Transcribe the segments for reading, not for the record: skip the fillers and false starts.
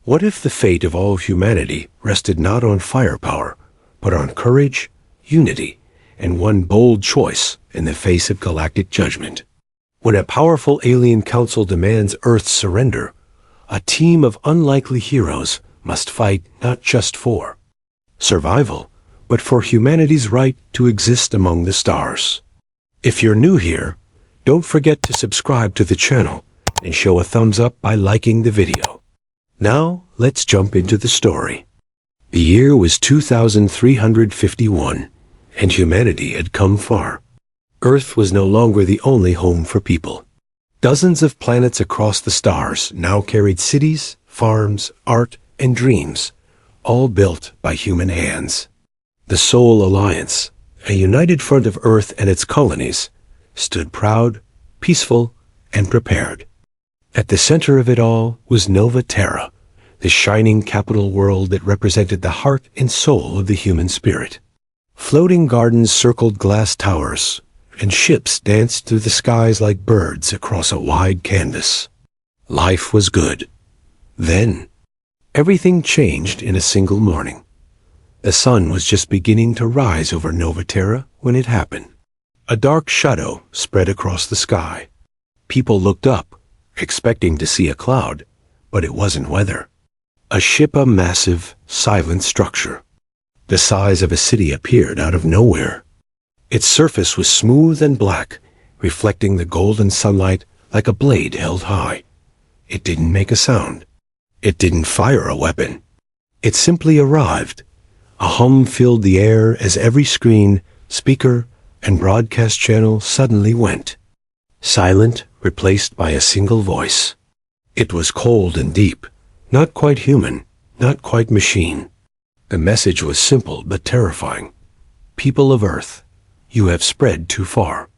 What if the fate of all humanity rested not on firepower, but on courage, unity, and one bold choice in the face of galactic judgment? When a powerful alien council demands Earth's surrender, a team of unlikely heroes must fight not just for survival, but for humanity's right to exist among the stars. If you're new here, don't forget to subscribe to the channel and show a thumbs up by liking the video. Now, let's jump into the story. The year was 2351, and humanity had come far. Earth was no longer the only home for people. Dozens of planets across the stars now carried cities, farms, art, and dreams, all built by human hands. The Sol Alliance, a united front of Earth and its colonies, stood proud, peaceful, and prepared. At the center of it all was Nova Terra, the shining capital world that represented the heart and soul of the human spirit. Floating gardens circled glass towers, and ships danced through the skies like birds across a wide canvas. Life was good. Then, everything changed in a single morning. The sun was just beginning to rise over Nova Terra when it happened. A dark shadow spread across the sky. People looked up, expecting to see a cloud, but it wasn't weather. A ship, a massive, silent structure. The size of a city appeared out of nowhere. Its surface was smooth and black, reflecting the golden sunlight like a blade held high. It didn't make a sound. It didn't fire a weapon. It simply arrived. A hum filled the air as every screen, speaker, and broadcast channel suddenly went silent, replaced by a single voice. It was cold and deep, not quite human, not quite machine. The message was simple but terrifying. People of Earth, you have spread too far.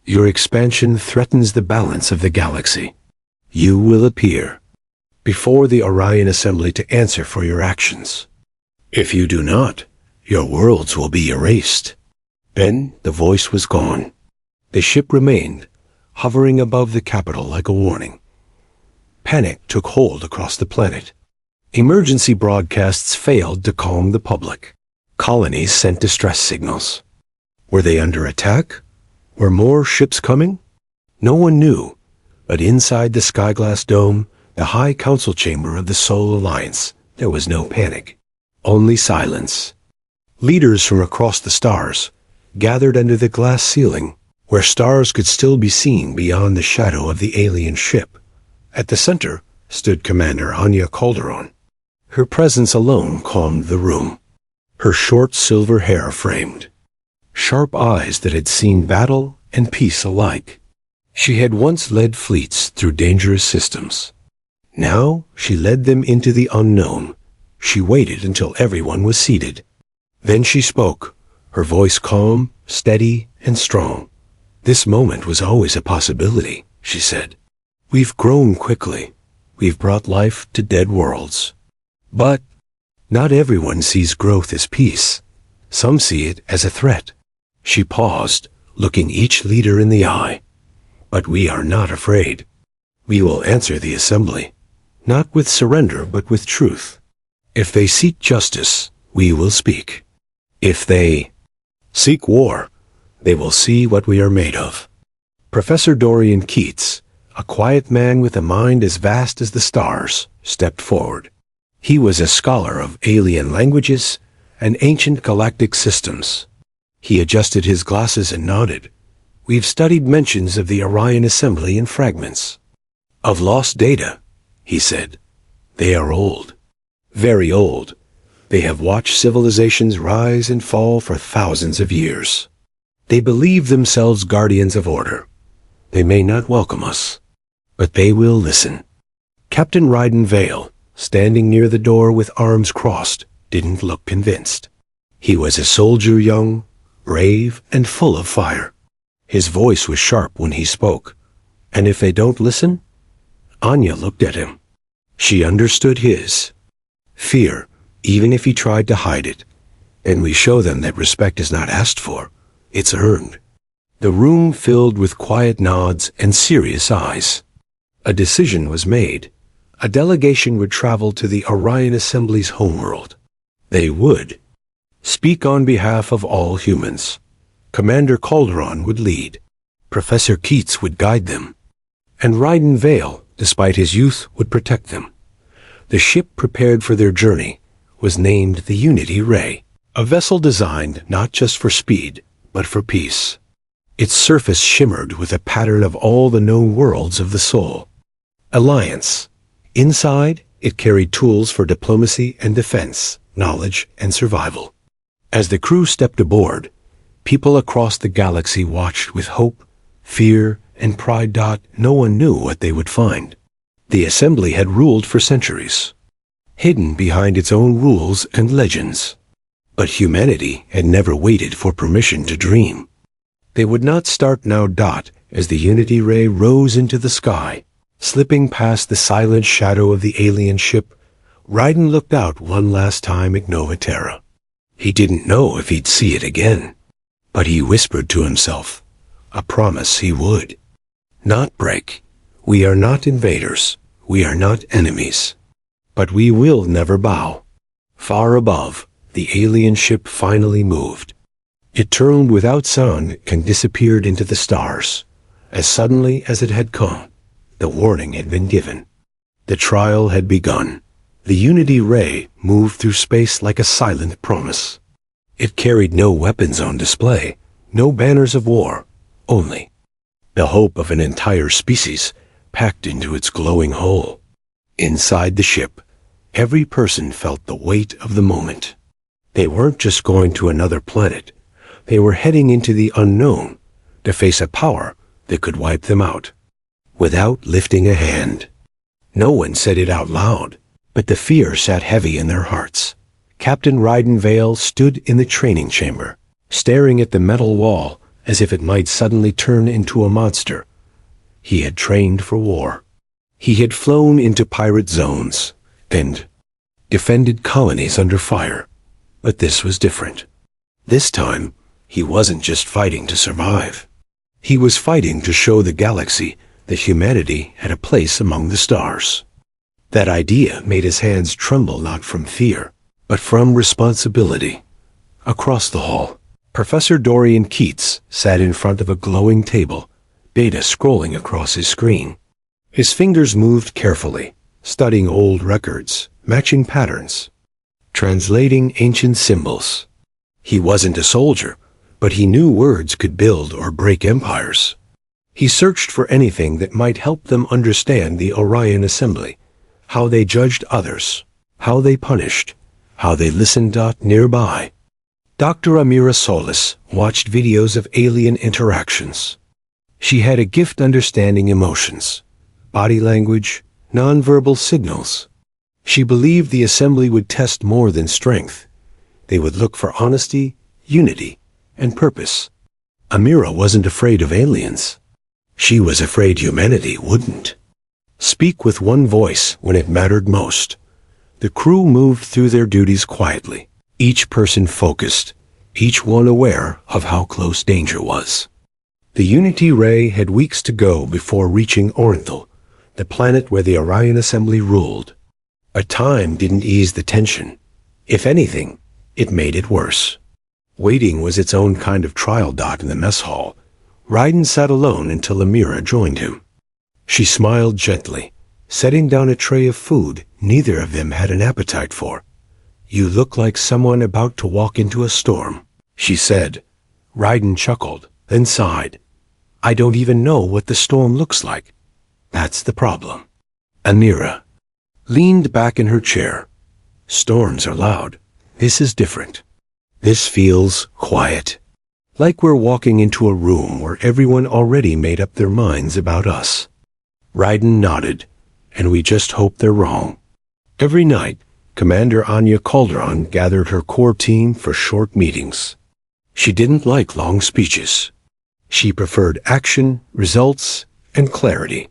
Your expansion threatens the balance of the galaxy. You will appear before the Orion Assembly to answer for your actions. If you do not, your worlds will be erased. Then the voice was gone. The ship remained, hovering above the capital like a warning. Panic took hold across the planet. Emergency broadcasts failed to calm the public. Colonies sent distress signals. Were they under attack? Were more ships coming? No one knew, but inside the Skyglass Dome, the High Council chamber of the Sol Alliance, there was no panic. Only silence. Leaders from across the stars gathered under the glass ceiling, where stars could still be seen beyond the shadow of the alien ship. At the center stood Commander Anya Calderon. Her presence alone calmed the room. Her short silver hair framed, sharp eyes that had seen battle and peace alike. She had once led fleets through dangerous systems. Now she led them into the unknown. She waited until everyone was seated. Then she spoke, her voice calm, steady, and strong. This moment was always a possibility, she said. We've grown quickly. We've brought life to dead worlds. But not everyone sees growth as peace. Some see it as a threat. She paused, looking each leader in the eye. But we are not afraid. We will answer the assembly, not with surrender but with truth. If they seek justice, we will speak. If they seek war, they will see what we are made of. Professor Dorian Keats, a quiet man with a mind as vast as the stars, stepped forward. He was a scholar of alien languages and ancient galactic systems. He adjusted his glasses and nodded. We've studied mentions of the Orion Assembly in fragments. Of lost data, he said. They are old. Very old. They have watched civilizations rise and fall for thousands of years. They believe themselves guardians of order. They may not welcome us, but they will listen. Captain Ryden Vale, standing near the door with arms crossed, didn't look convinced. He was a soldier young, brave, and full of fire. His voice was sharp when he spoke. And if they don't listen? Anya looked at him. She understood his fear, even if he tried to hide it. And we show them that respect is not asked for, it's earned. The room filled with quiet nods and serious eyes. A decision was made. A delegation would travel to the Orion Assembly's homeworld. They would speak on behalf of all humans. Commander Calderon would lead. Professor Keats would guide them. And Ryden Vale, despite his youth, would protect them. The ship prepared for their journey was named the Unity Ray, a vessel designed not just for speed, but for peace. Its surface shimmered with a pattern of all the known worlds of the soul. Alliance. Inside, it carried tools for diplomacy and defense, knowledge and survival. As the crew stepped aboard, people across the galaxy watched with hope, fear, and pride. No one knew what they would find. The Assembly had ruled for centuries, hidden behind its own rules and legends. But humanity had never waited for permission to dream. They would not start now. As the Unity Ray rose into the sky, slipping past the silent shadow of the alien ship, Ryden looked out one last time at Nova Terra. He didn't know if he'd see it again, but he whispered to himself, a promise he would. Not break. We are not invaders. We are not enemies. But we will never bow. Far above, the alien ship finally moved. It turned without sound and disappeared into the stars. As suddenly as it had come, the warning had been given. The trial had begun. The Unity Ray moved through space like a silent promise. It carried no weapons on display, no banners of war, only the hope of an entire species packed into its glowing hull. Inside the ship, every person felt the weight of the moment. They weren't just going to another planet. They were heading into the unknown to face a power that could wipe them out without lifting a hand. No one said it out loud, but the fear sat heavy in their hearts. Captain Ryden Vale stood in the training chamber, staring at the metal wall as if it might suddenly turn into a monster. He had trained for war. He had flown into pirate zones and defended colonies under fire. But this was different. This time, he wasn't just fighting to survive. He was fighting to show the galaxy that humanity had a place among the stars. That idea made his hands tremble not from fear, but from responsibility. Across the hall, Professor Dorian Keats sat in front of a glowing table, data scrolling across his screen. His fingers moved carefully, studying old records, matching patterns, translating ancient symbols. He wasn't a soldier, but he knew words could build or break empires. He searched for anything that might help them understand the Orion Assembly, how they judged others, how they punished, how they listened. Nearby, Dr. Amira Solis watched videos of alien interactions. She had a gift understanding emotions, body language, nonverbal signals. She believed the assembly would test more than strength. They would look for honesty, unity, and purpose. Amira wasn't afraid of aliens. She was afraid humanity wouldn't speak with one voice when it mattered most. The crew moved through their duties quietly, each person focused, each one aware of how close danger was. The Unity Ray had weeks to go before reaching Orenthal, the planet where the Orion Assembly ruled. A time didn't ease the tension. If anything, it made it worse. Waiting was its own kind of trial. In the mess hall, Ryden sat alone until Amira joined him. She smiled gently, setting down a tray of food neither of them had an appetite for. "You look like someone about to walk into a storm," she said. Ryden chuckled, then sighed. "I don't even know what the storm looks like. That's the problem." Amira leaned back in her chair. "Storms are loud. This is different. This feels quiet. Like we're walking into a room where everyone already made up their minds about us." Ryden nodded, "And we just hope they're wrong." Every night, Commander Anya Calderon gathered her core team for short meetings. She didn't like long speeches. She preferred action, results, and clarity.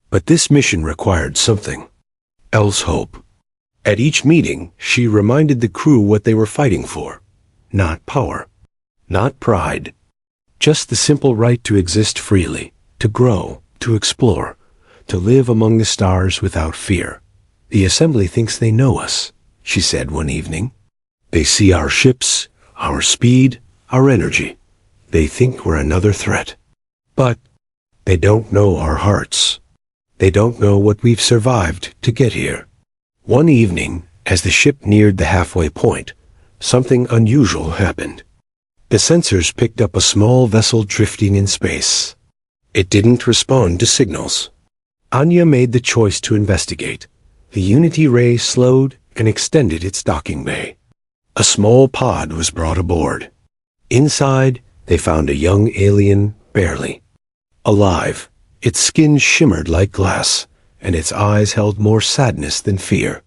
But this mission required something else: hope. At each meeting, she reminded the crew what they were fighting for. Not power, not pride, just the simple right to exist freely, to grow, to explore, to live among the stars without fear. "The Assembly thinks they know us," she said one evening. "They see our ships, our speed, our energy. They think we're another threat. But they don't know our hearts. They don't know what we've survived to get here." One evening, as the ship neared the halfway point, something unusual happened. The sensors picked up a small vessel drifting in space. It didn't respond to signals. Anya made the choice to investigate. The Unity ray slowed and extended its docking bay. A small pod was brought aboard. Inside, they found a young alien, barely alive. Its skin shimmered like glass, and its eyes held more sadness than fear.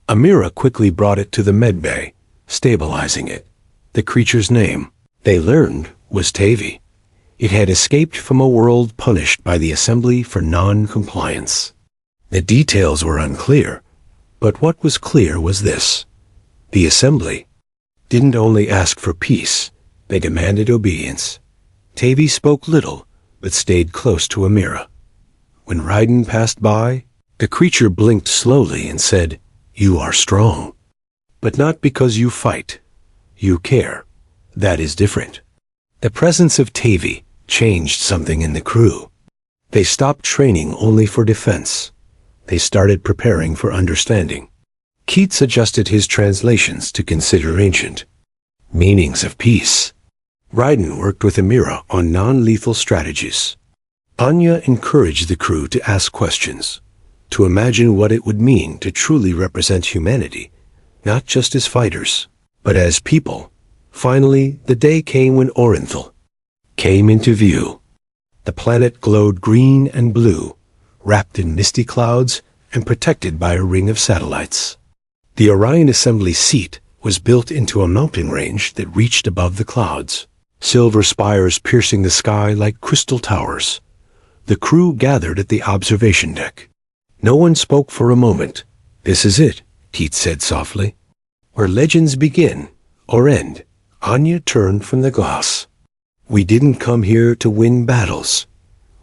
Amira quickly brought it to the medbay, stabilizing it. The creature's name, they learned, was Tavi. It had escaped from a world punished by the Assembly for non-compliance. The details were unclear, but what was clear was this. The Assembly didn't only ask for peace, they demanded obedience. Tavi spoke little, but stayed close to Amira. When Raiden passed by, the creature blinked slowly and said, "You are strong. But not because you fight. You care. That is different." The presence of Tavi changed something in the crew. They stopped training only for defense. They started preparing for understanding. Keats adjusted his translations to consider ancient meanings of peace. Raiden worked with Amira on non-lethal strategies. Anya encouraged the crew to ask questions, to imagine what it would mean to truly represent humanity, not just as fighters, but as people. Finally, the day came when Orenthal came into view. The planet glowed green and blue, wrapped in misty clouds and protected by a ring of satellites. The Orion Assembly seat was built into a mountain range that reached above the clouds, silver spires piercing the sky like crystal towers. The crew gathered at the observation deck. No one spoke for a moment. "This is it," Keats said softly. "Where legends begin or end." Anya turned from the glass. "We didn't come here to win battles.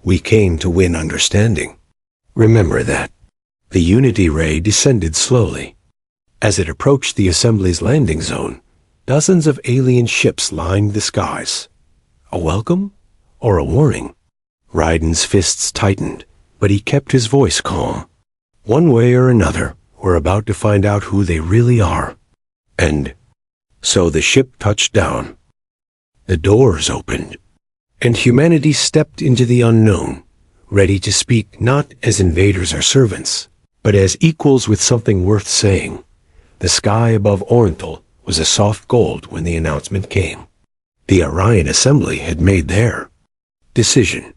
We came to win understanding. Remember that." The Unity ray descended slowly. As it approached the Assembly's landing zone, dozens of alien ships lined the skies. A welcome or a warning? Raiden's fists tightened, but he kept his voice calm. One way or another, we're about to find out who they really are. And so the ship touched down. The doors opened, and humanity stepped into the unknown, ready to speak not as invaders or servants, but as equals with something worth saying. The sky above Orenthal was a soft gold when the announcement came. The Orion Assembly had made their decision.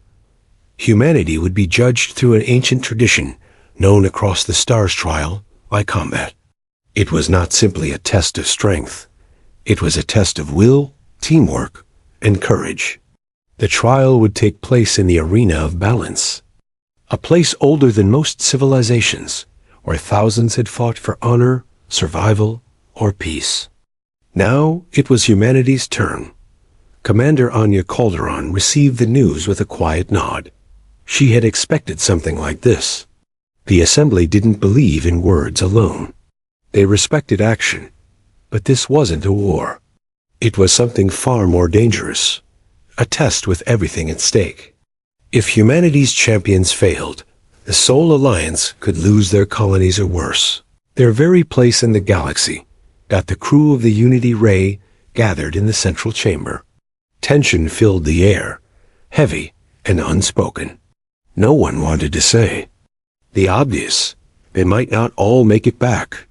Humanity would be judged through an ancient tradition known across the stars trial by combat. It was not simply a test of strength. It was a test of will, teamwork, and courage. The trial would take place in the arena of balance, a place older than most civilizations, where thousands had fought for honor, survival, or peace. Now it was humanity's turn. Commander Anya Calderon received the news with a quiet nod. She had expected something like this. The Assembly didn't believe in words alone. They respected action, but this wasn't a war. It was something far more dangerous, a test with everything at stake. If humanity's champions failed, the Soul Alliance could lose their colonies or worse, their very place in the galaxy. Got the crew of the Unity Ray gathered in the central chamber. Tension filled the air, heavy and unspoken. No one wanted to say the obvious. They might not all make it back.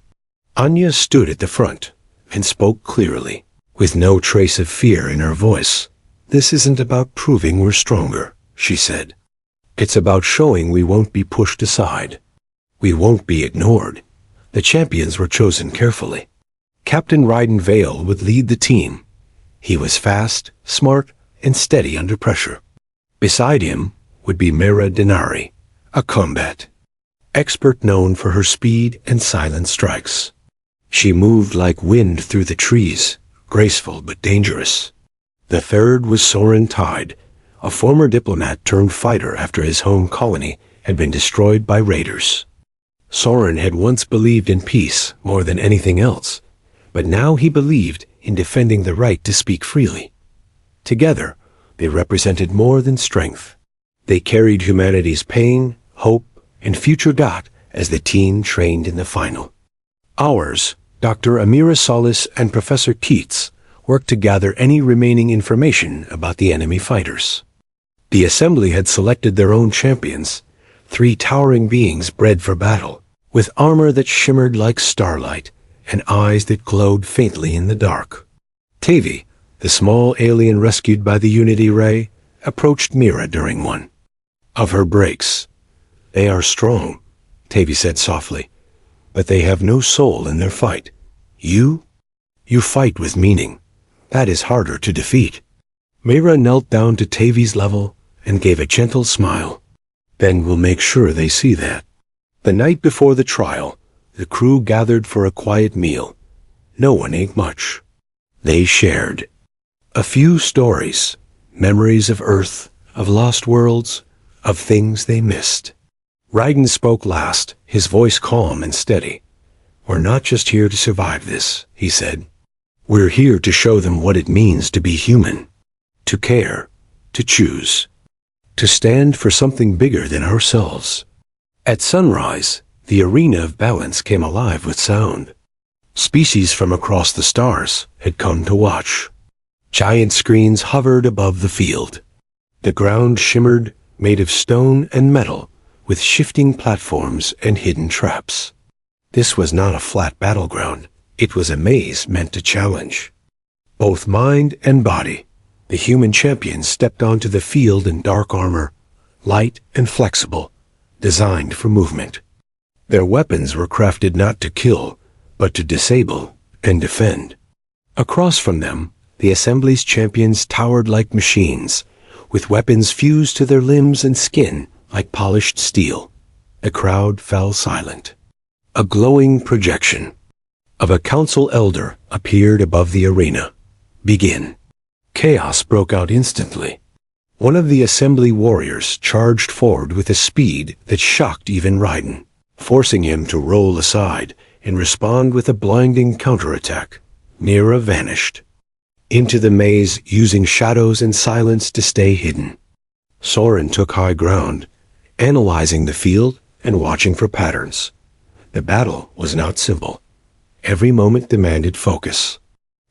Anya stood at the front and spoke clearly, with no trace of fear in her voice. "This isn't about proving we're stronger," she said. "It's about showing we won't be pushed aside. We won't be ignored." The champions were chosen carefully. Captain Raiden Vale would lead the team. He was fast, smart, and steady under pressure. Beside him would be Mera Denari, a combat expert known for her speed and silent strikes. She moved like wind through the trees, graceful but dangerous. The third was Soren Tide, a former diplomat turned fighter after his home colony had been destroyed by raiders. Soren had once believed in peace more than anything else, but now he believed in defending the right to speak freely. Together, they represented more than strength. They carried humanity's pain, hope, and future as the team trained in the final. Ours, Dr. Amira Solis and Professor Keats, worked to gather any remaining information about the enemy fighters. The assembly had selected their own champions, 3 towering beings bred for battle, with armor that shimmered like starlight and eyes that glowed faintly in the dark. Tavi, the small alien rescued by the Unity Ray, approached Mira during one of her breaks. "They are strong," Tavi said softly, "but they have no soul in their fight. You fight with meaning. That is harder to defeat." Mira knelt down to Tavi's level and gave a gentle smile. "Then we'll make sure they see that." The night before the trial, the crew gathered for a quiet meal. No one ate much. They shared a few stories, memories of Earth, of lost worlds, of things they missed. Raiden spoke last, his voice calm and steady. "We're not just here to survive this," he said. "We're here to show them what it means to be human, to care, to choose, to stand for something bigger than ourselves." At sunrise, the arena of balance came alive with sound. Species from across the stars had come to watch. Giant screens hovered above the field. The ground shimmered, made of stone and metal, with shifting platforms and hidden traps. This was not a flat battleground. It was a maze meant to challenge. Both mind and body, the human champions stepped onto the field in dark armor, light and flexible, designed for movement. Their weapons were crafted not to kill, but to disable and defend. Across from them, the Assembly's champions towered like machines, with weapons fused to their limbs and skin like polished steel. The crowd fell silent. A glowing projection of a council elder appeared above the arena. "Begin." Chaos broke out instantly. One of the Assembly warriors charged forward with a speed that shocked even Raiden, forcing him to roll aside and respond with a blinding counterattack. Mira vanished into the maze, using shadows and silence to stay hidden. Soren took high ground, analyzing the field and watching for patterns. The battle was not simple. Every moment demanded focus.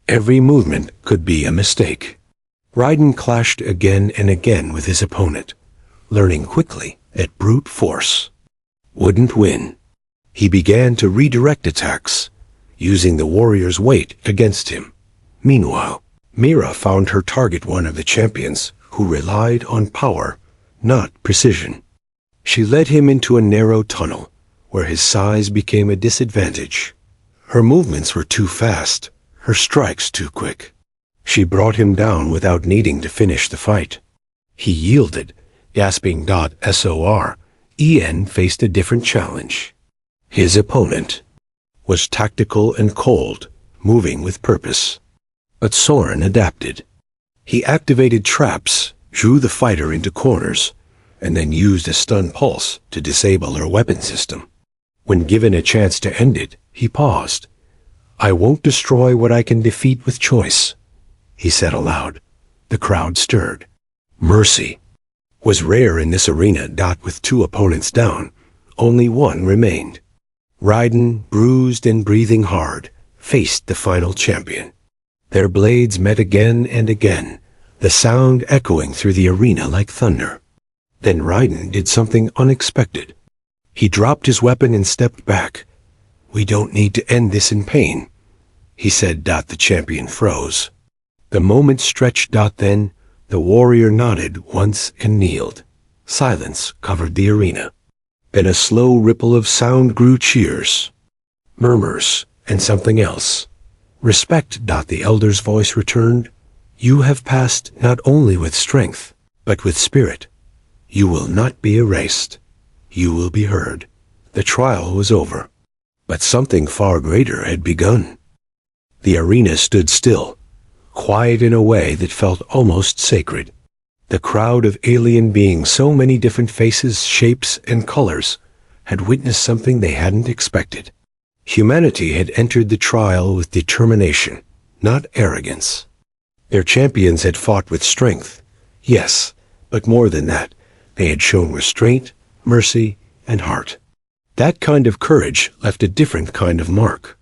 Every movement could be a mistake. Raiden clashed again and again with his opponent, learning quickly that brute force wouldn't win. He began to redirect attacks, using the warrior's weight against him. Meanwhile, Mira found her target, one of the champions who relied on power, not precision. She led him into a narrow tunnel, where his size became a disadvantage. Her movements were too fast, her strikes too quick. She brought him down without needing to finish the fight. He yielded, gasping. "SOR." En faced a different challenge. His opponent was tactical and cold, moving with purpose. But Soren adapted. He activated traps, drew the fighter into corners, and then used a stun pulse to disable her weapon system. When given a chance to end it, he paused. "I won't destroy what I can defeat with choice," he said aloud. The crowd stirred. Mercy was rare in this arena. With 2 opponents down, only one remained. Raiden, bruised and breathing hard, faced the final champion. Their blades met again and again, the sound echoing through the arena like thunder. Then Raiden did something unexpected. He dropped his weapon and stepped back. "We don't need to end this in pain," he said. The champion froze. The moment stretched. Then the warrior nodded once and kneeled. Silence covered the arena. Then a slow ripple of sound grew. Cheers, murmurs, and something else. "Respect." The elder's voice returned. "You have passed not only with strength, but with spirit. You will not be erased. You will be heard." The trial was over, but something far greater had begun. The arena stood still, quiet in a way that felt almost sacred. The crowd of alien beings, so many different faces, shapes, and colors, had witnessed something they hadn't expected. Humanity had entered the trial with determination, not arrogance. Their champions had fought with strength, yes, but more than that, they had shown restraint, mercy, and heart. That kind of courage left a different kind of mark.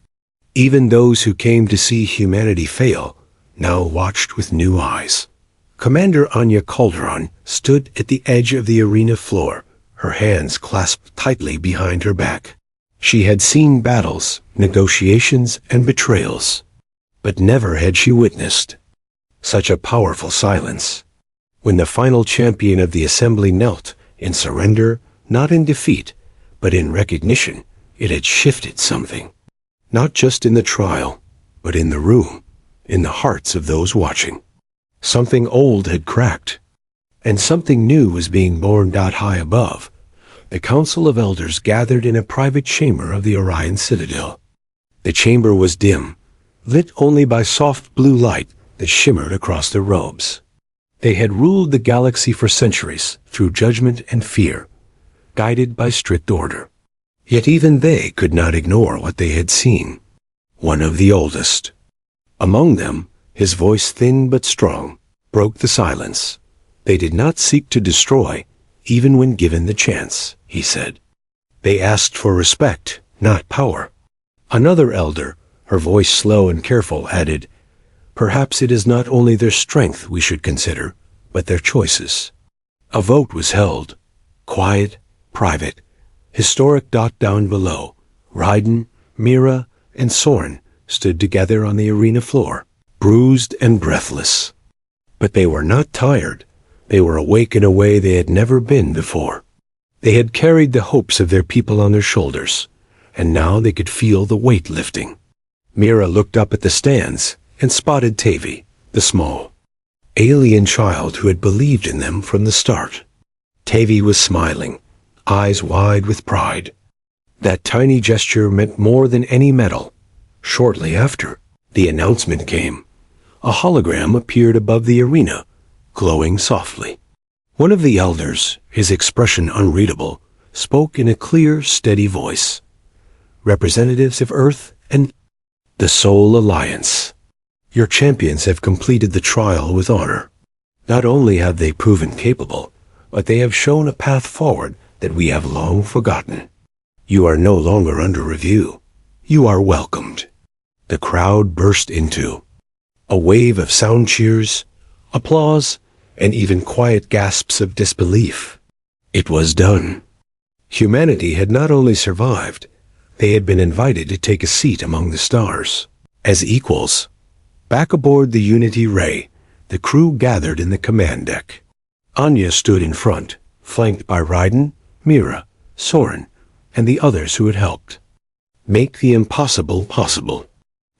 Even those who came to see humanity fail now watched with new eyes. Commander Anya Calderon stood at the edge of the arena floor, her hands clasped tightly behind her back. She had seen battles, negotiations, and betrayals, but never had she witnessed such a powerful silence. When the final champion of the assembly knelt, in surrender, not in defeat, but in recognition, it had shifted something. Not just in the trial, but in the room, in the hearts of those watching. Something old had cracked, and something new was being born. High above, the Council of Elders gathered in a private chamber of the Orion Citadel. The chamber was dim, lit only by soft blue light that shimmered across their robes. They had ruled the galaxy for centuries through judgment and fear, guided by strict order. Yet even they could not ignore what they had seen. One of the oldest. Among them, his voice thin but strong, broke the silence. They did not seek to destroy, even when given the chance, he said. They asked for respect, not power. Another elder, her voice slow and careful, added, "Perhaps it is not only their strength we should consider, but their choices." A vote was held. Quiet, private, historic. Down below, Raiden, Mira, and Soren stood together on the arena floor, bruised and breathless. But they were not tired. They were awake in a way they had never been before. They had carried the hopes of their people on their shoulders, and now they could feel the weight lifting. Mira looked up at the stands and spotted Tavi, the small, alien child who had believed in them from the start. Tavi was smiling, eyes wide with pride. That tiny gesture meant more than any medal. Shortly after, the announcement came. A hologram appeared above the arena, glowing softly. One of the elders, his expression unreadable, spoke in a clear, steady voice. "Representatives of Earth and the Soul Alliance, your champions have completed the trial with honor. Not only have they proven capable, but they have shown a path forward that we have long forgotten. You are no longer under review. You are welcomed." The crowd burst into a wave of sound cheers, applause, and even quiet gasps of disbelief. It was done. Humanity had not only survived, they had been invited to take a seat among the stars. As equals, back aboard the Unity Ray, the crew gathered in the command deck. Anya stood in front, flanked by Raiden, Mira, Soren, and the others who had helped make the impossible possible.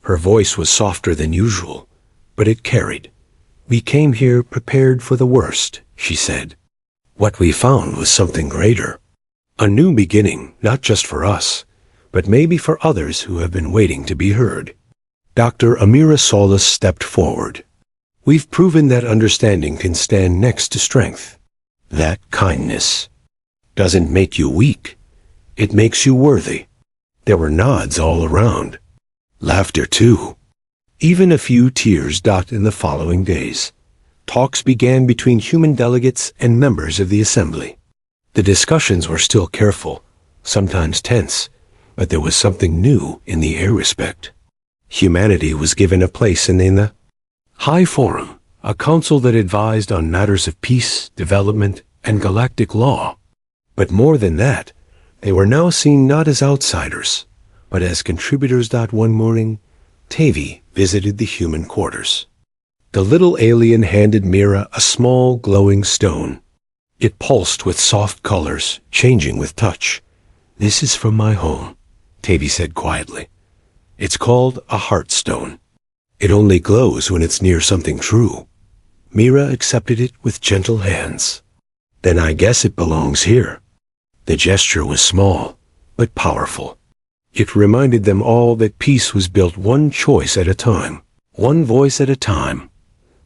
Her voice was softer than usual, but it carried. "We came here prepared for the worst," she said. "What we found was something greater. A new beginning, not just for us, but maybe for others who have been waiting to be heard." Dr. Amira Solis stepped forward. "We've proven that understanding can stand next to strength. That kindness doesn't make you weak. It makes you worthy." There were nods all around. Laughter, too. Even a few tears. In the following days, talks began between human delegates and members of the assembly. The discussions were still careful, sometimes tense, but there was something new in the air. Respect. Humanity was given a place in the High Forum, a council that advised on matters of peace, development, and galactic law. But more than that, they were now seen not as outsiders, but as contributors. One morning, Tavi visited the human quarters. The little alien handed Mira a small, glowing stone. It pulsed with soft colors, changing with touch. "This is from my home," Tavi said quietly. "It's called a Heartstone. It only glows when it's near something true." Mira accepted it with gentle hands. "Then I guess it belongs here." The gesture was small, but powerful. It reminded them all that peace was built one choice at a time, one voice at a time.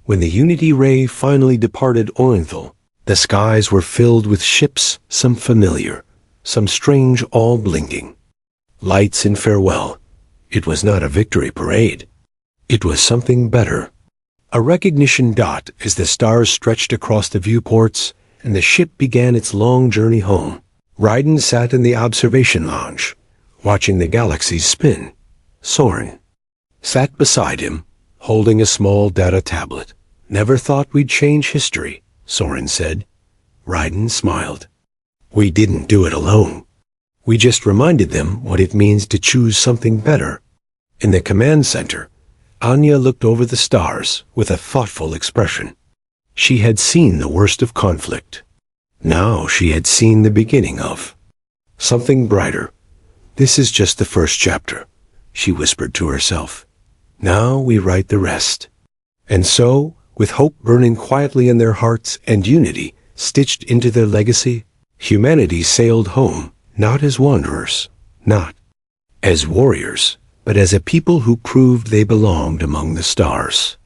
When the Unity Ray finally departed Orenthal, the skies were filled with ships, some familiar, some strange all blinking. Lights in farewell. It was not a victory parade. It was something better. A recognition dot as the stars stretched across the viewports and the ship began its long journey home. Ryden sat in the observation lounge, watching the galaxies spin. Soren sat beside him, holding a small data tablet. Never thought we'd change history, Soren said. Ryden smiled. We didn't do it alone. We just reminded them what it means to choose something better. In the command center, Anya looked over the stars with a thoughtful expression. She had seen the worst of conflict. Now she had seen the beginning of something brighter. This is just the first chapter, she whispered to herself. Now we write the rest. And so, with hope burning quietly in their hearts and unity stitched into their legacy, humanity sailed home, not as wanderers, not as warriors, but as a people who proved they belonged among the stars.